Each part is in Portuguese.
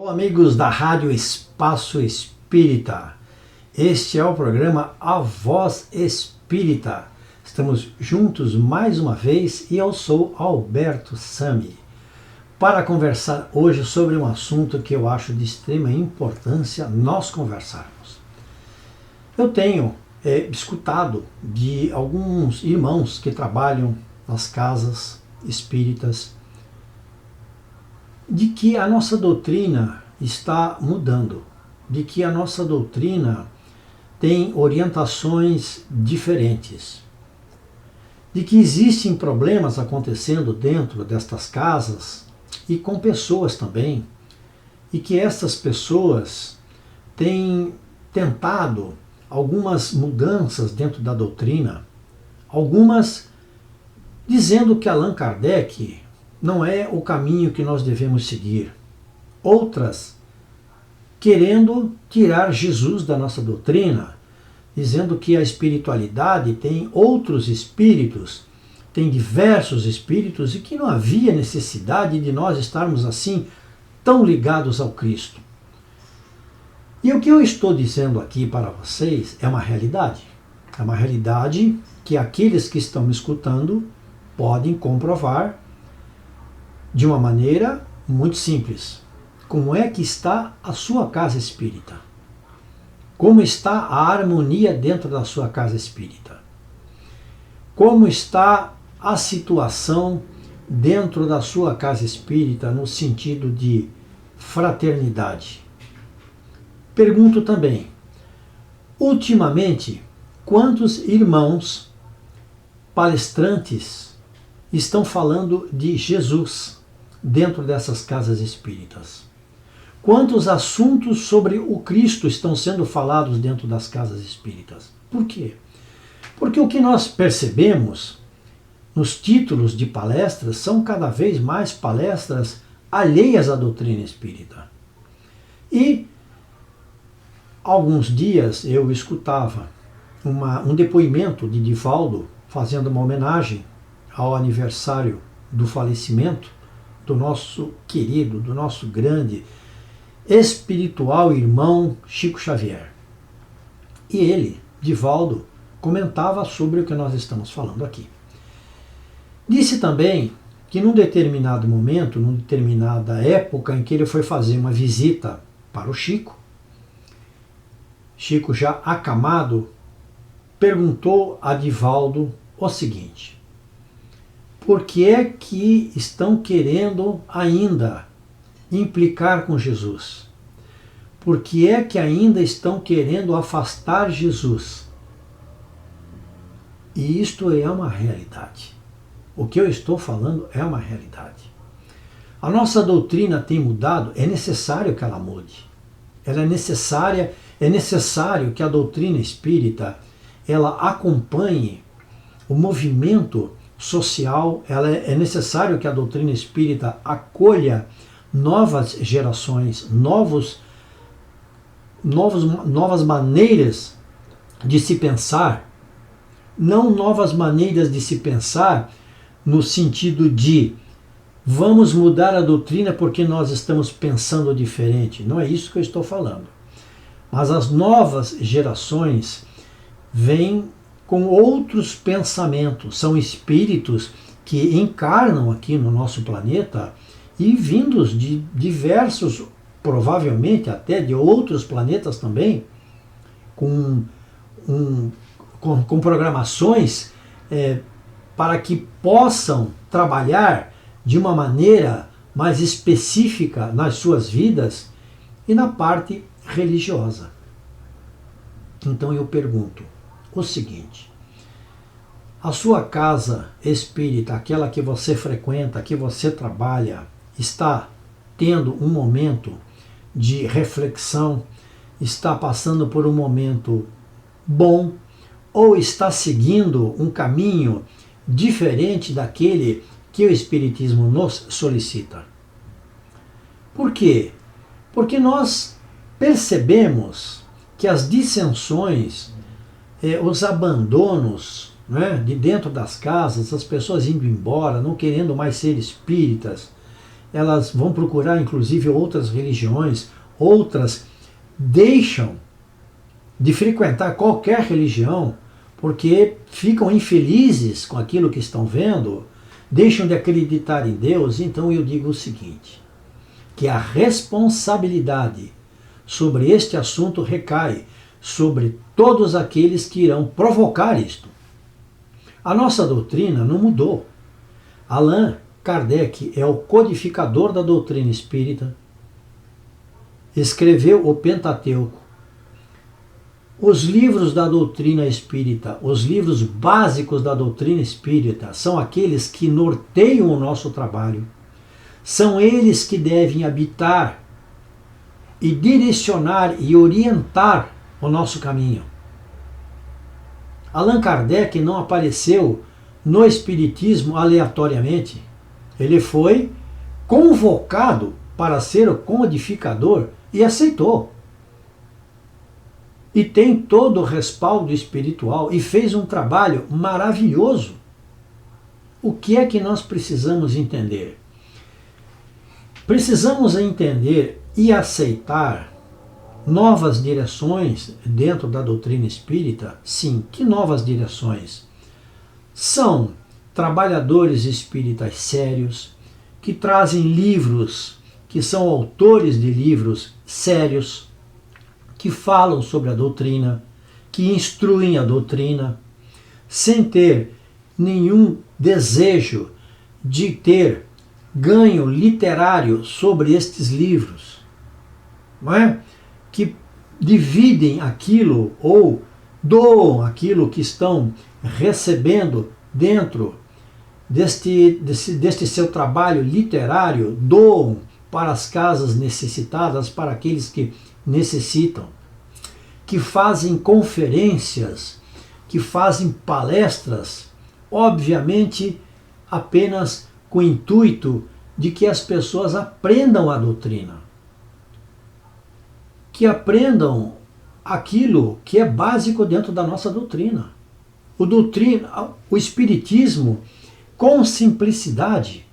Olá, amigos da Rádio Espaço Espírita. Este é o programa A Voz Espírita. Estamos juntos mais uma vez e eu sou Alberto Sami para conversar hoje sobre um assunto que eu acho de extrema importância nós conversarmos. Eu tenho escutado de alguns irmãos que trabalham nas casas espíritas de que a nossa doutrina está mudando, de que a nossa doutrina tem orientações diferentes, de que existem problemas acontecendo dentro destas casas e com pessoas também, e que essas pessoas têm tentado algumas mudanças dentro da doutrina, algumas dizendo que Allan Kardec não é o caminho que nós devemos seguir. Outras querendo tirar Jesus da nossa doutrina, dizendo que a espiritualidade tem outros espíritos, tem diversos espíritos e que não havia necessidade de nós estarmos assim tão ligados ao Cristo. E o que eu estou dizendo aqui para vocês é uma realidade. É uma realidade que aqueles que estão me escutando podem comprovar de uma maneira muito simples. Como é que está a sua casa espírita? Como está a harmonia dentro da sua casa espírita? Como está a situação dentro da sua casa espírita no sentido de fraternidade? Pergunto também, ultimamente, quantos irmãos palestrantes estão falando de Jesus dentro dessas casas espíritas? Quantos assuntos sobre o Cristo estão sendo falados dentro das casas espíritas? Por quê? Porque o que nós percebemos nos títulos de palestras são cada vez mais palestras alheias à doutrina espírita. E alguns dias eu escutava um depoimento de Divaldo fazendo uma homenagem ao aniversário do falecimento do nosso querido, do nosso grande, espiritual irmão Chico Xavier. E ele, Divaldo, comentava sobre o que nós estamos falando aqui. Disse também que num determinado momento, numa determinada época em que ele foi fazer uma visita para o Chico, Chico já acamado, perguntou a Divaldo o seguinte: por que é que estão querendo ainda implicar com Jesus? Por que é que ainda estão querendo afastar Jesus? E isto é uma realidade. O que eu estou falando é uma realidade. A nossa doutrina tem mudado, é necessário que ela mude. Ela é necessária, é necessário que a doutrina espírita ela acompanhe o movimento social, é necessário que a doutrina espírita acolha novas gerações, novas maneiras de se pensar, não novas maneiras de se pensar no sentido de vamos mudar a doutrina porque nós estamos pensando diferente. Não é isso que eu estou falando. Mas as novas gerações vêm com outros pensamentos, são espíritos que encarnam aqui no nosso planeta e vindos de diversos, provavelmente até de outros planetas também, com programações para que possam trabalhar de uma maneira mais específica nas suas vidas e na parte religiosa. Então eu pergunto o seguinte: a sua casa espírita, aquela que você frequenta, que você trabalha, está tendo um momento de reflexão, está passando por um momento bom ou está seguindo um caminho diferente daquele que o Espiritismo nos solicita? Por quê? Porque nós percebemos que as dissensões, os abandonos, né, de dentro das casas, as pessoas indo embora, não querendo mais ser espíritas, elas vão procurar inclusive outras religiões, outras deixam de frequentar qualquer religião porque ficam infelizes com aquilo que estão vendo, deixam de acreditar em Deus. Então eu digo o seguinte, que a responsabilidade sobre este assunto recai sobre todos aqueles que irão provocar isto. A nossa doutrina não mudou. Allan Kardec é o codificador da doutrina espírita, escreveu o Pentateuco. Os livros da doutrina espírita, os livros básicos da doutrina espírita, são aqueles que norteiam o nosso trabalho. São eles que devem habitar e direcionar e orientar o nosso caminho. Allan Kardec não apareceu no Espiritismo aleatoriamente. Ele foi convocado para ser o codificador e aceitou. E tem todo o respaldo espiritual e fez um trabalho maravilhoso. O que é que nós precisamos entender? Precisamos entender e aceitar novas direções dentro da doutrina espírita? Sim, que novas direções? São trabalhadores espíritas sérios, que trazem livros, que são autores de livros sérios, que falam sobre a doutrina, que instruem a doutrina, sem ter nenhum desejo de ter ganho literário sobre estes livros, não é? Que dividem aquilo ou doam aquilo que estão recebendo dentro deste seu trabalho literário, doam para as casas necessitadas, para aqueles que necessitam, que fazem conferências, que fazem palestras, obviamente apenas com o intuito de que as pessoas aprendam a doutrina, que aprendam aquilo que é básico dentro da nossa doutrina. O Espiritismo, com simplicidade,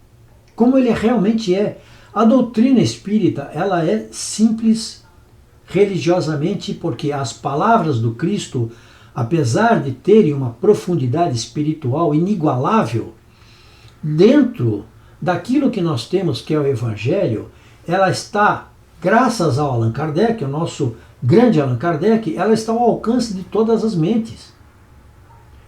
como ele realmente é. A doutrina espírita, ela é simples religiosamente, porque as palavras do Cristo, apesar de terem uma profundidade espiritual inigualável, dentro daquilo que nós temos, que é o Evangelho, ela está, graças ao Allan Kardec, o nosso grande Allan Kardec, ela está ao alcance de todas as mentes.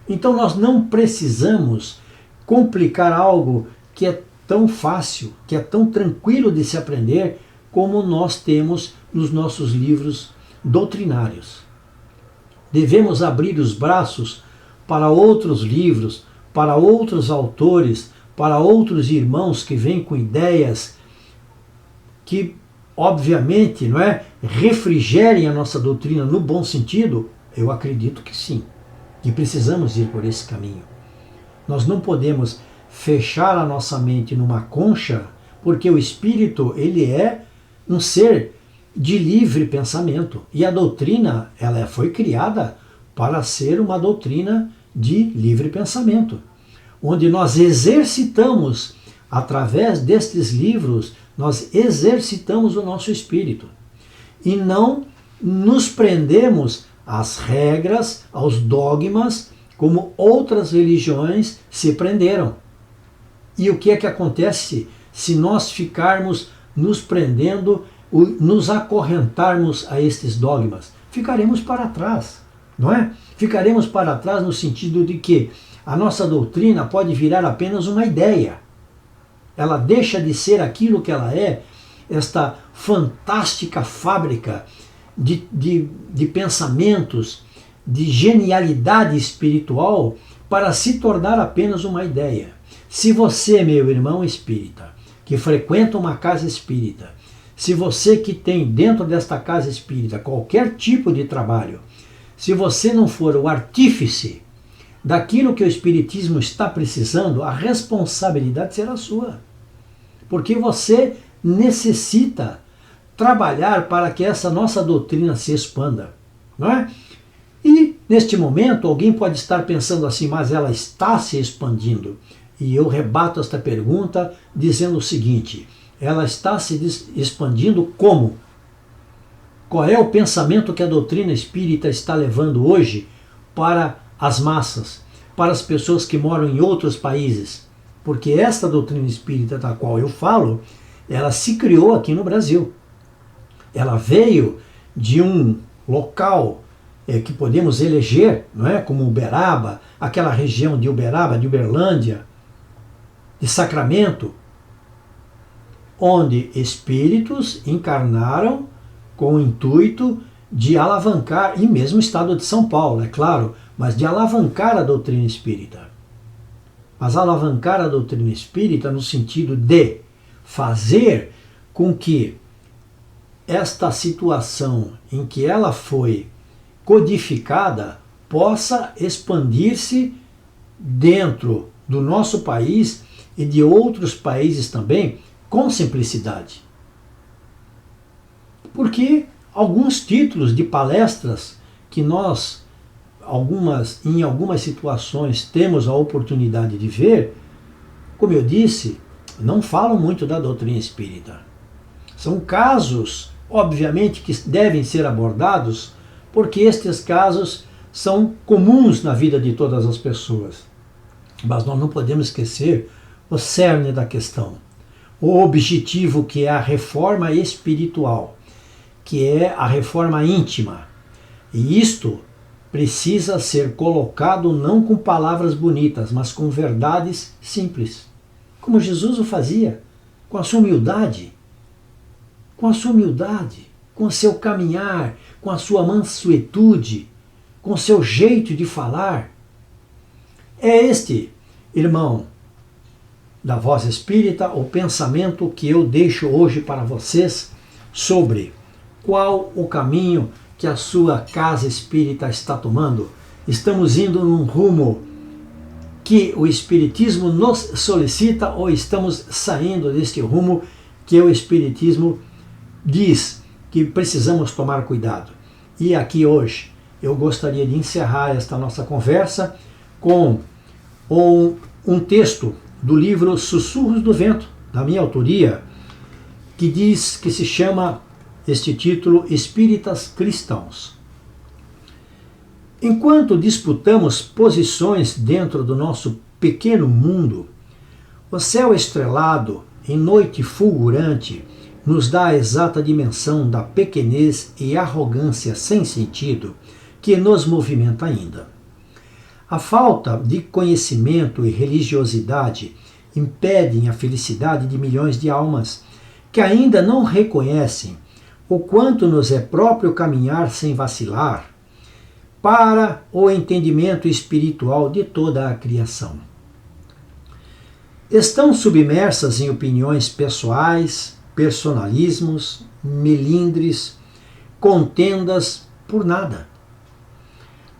Então nós não precisamos complicar algo que é tão fácil, que é tão tranquilo de se aprender, como nós temos nos nossos livros doutrinários. Devemos abrir os braços para outros livros, para outros autores, para outros irmãos que vêm com ideias que, obviamente, não é, refrigerem a nossa doutrina no bom sentido. Eu acredito que sim, que precisamos ir por esse caminho. Nós não podemos fechar a nossa mente numa concha, porque o espírito, ele é um ser de livre pensamento, e a doutrina, ela foi criada para ser uma doutrina de livre pensamento, onde nós exercitamos, através destes livros, nós exercitamos o nosso espírito, e não nos prendemos às regras, aos dogmas, como outras religiões se prenderam. E o que é que acontece se nós ficarmos nos prendendo, nos acorrentarmos a estes dogmas? Ficaremos para trás, não é? Ficaremos para trás no sentido de que a nossa doutrina pode virar apenas uma ideia. Ela deixa de ser aquilo que ela é, esta fantástica fábrica de pensamentos, de genialidade espiritual, para se tornar apenas uma ideia. Se você, meu irmão espírita, que frequenta uma casa espírita, se você que tem dentro desta casa espírita qualquer tipo de trabalho, se você não for o artífice daquilo que o Espiritismo está precisando, a responsabilidade será sua. Porque você necessita trabalhar para que essa nossa doutrina se expanda, não é? E, neste momento, alguém pode estar pensando assim, mas ela está se expandindo. E eu rebato esta pergunta dizendo o seguinte, ela está se expandindo como? Qual é o pensamento que a doutrina espírita está levando hoje para as massas, para as pessoas que moram em outros países? Porque esta doutrina espírita da qual eu falo, ela se criou aqui no Brasil. Ela veio de um local que podemos eleger, não é? Como Uberaba, aquela região de Uberaba, de Uberlândia, de Sacramento, onde espíritos encarnaram com o intuito de alavancar, e mesmo o estado de São Paulo, é claro, mas de alavancar a doutrina espírita. Mas alavancar a doutrina espírita no sentido de fazer com que esta situação em que ela foi codificada possa expandir-se dentro do nosso país e de outros países também com simplicidade. Porque alguns títulos de palestras que nós, em algumas situações, temos a oportunidade de ver, como eu disse, não falam muito da doutrina espírita. São casos, obviamente, que devem ser abordados, porque estes casos são comuns na vida de todas as pessoas. Mas nós não podemos esquecer o cerne da questão, o objetivo, que é a reforma espiritual, que é a reforma íntima. E isto precisa ser colocado não com palavras bonitas, mas com verdades simples, como Jesus o fazia, com a sua humildade, com o seu caminhar, com a sua mansuetude, com o seu jeito de falar. É este, irmão da Voz Espírita, o pensamento que eu deixo hoje para vocês sobre qual o caminho que a sua casa espírita está tomando. Estamos indo num rumo que o Espiritismo nos solicita, ou estamos saindo deste rumo que o Espiritismo diz que precisamos tomar cuidado? E aqui hoje eu gostaria de encerrar esta nossa conversa com um texto do livro Sussurros do Vento, da minha autoria, que diz, que se chama, este título, Espíritas Cristãos. Enquanto disputamos posições dentro do nosso pequeno mundo, o céu estrelado, em noite fulgurante, nos dá a exata dimensão da pequenez e arrogância sem sentido que nos movimenta ainda. A falta de conhecimento e religiosidade impedem a felicidade de milhões de almas que ainda não reconhecem o quanto nos é próprio caminhar sem vacilar para o entendimento espiritual de toda a criação. Estão submersas em opiniões pessoais, personalismos, melindres, contendas por nada.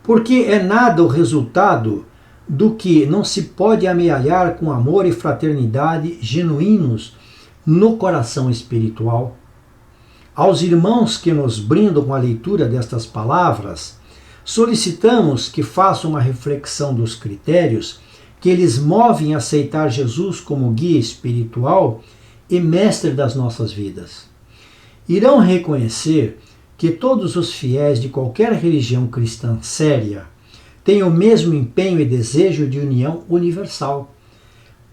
Porque é nada o resultado do que não se pode amealhar com amor e fraternidade genuínos no coração espiritual. Aos irmãos que nos brindam com a leitura destas palavras, solicitamos que façam uma reflexão dos critérios que eles movem a aceitar Jesus como guia espiritual e mestre das nossas vidas. Irão reconhecer que todos os fiéis de qualquer religião cristã séria têm o mesmo empenho e desejo de união universal,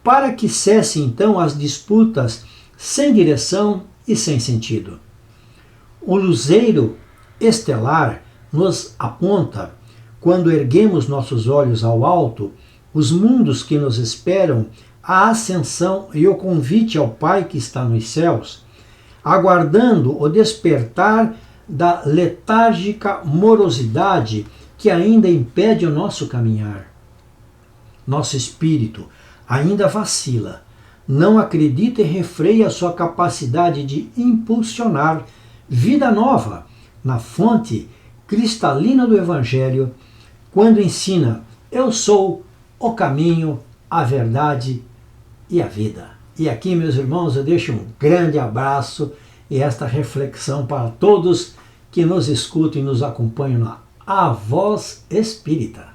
para que cessem então as disputas sem direção e sem sentido. O luzeiro estelar nos aponta, quando erguemos nossos olhos ao alto, os mundos que nos esperam, a ascensão e o convite ao Pai que está nos céus, aguardando o despertar da letárgica morosidade que ainda impede o nosso caminhar. Nosso espírito ainda vacila, não acredita e refreia a sua capacidade de impulsionar vida nova na fonte cristalina do Evangelho, quando ensina: eu sou o caminho, a verdade e a vida. E aqui, meus irmãos, eu deixo um grande abraço e esta reflexão para todos que nos escutam e nos acompanham na A Voz Espírita.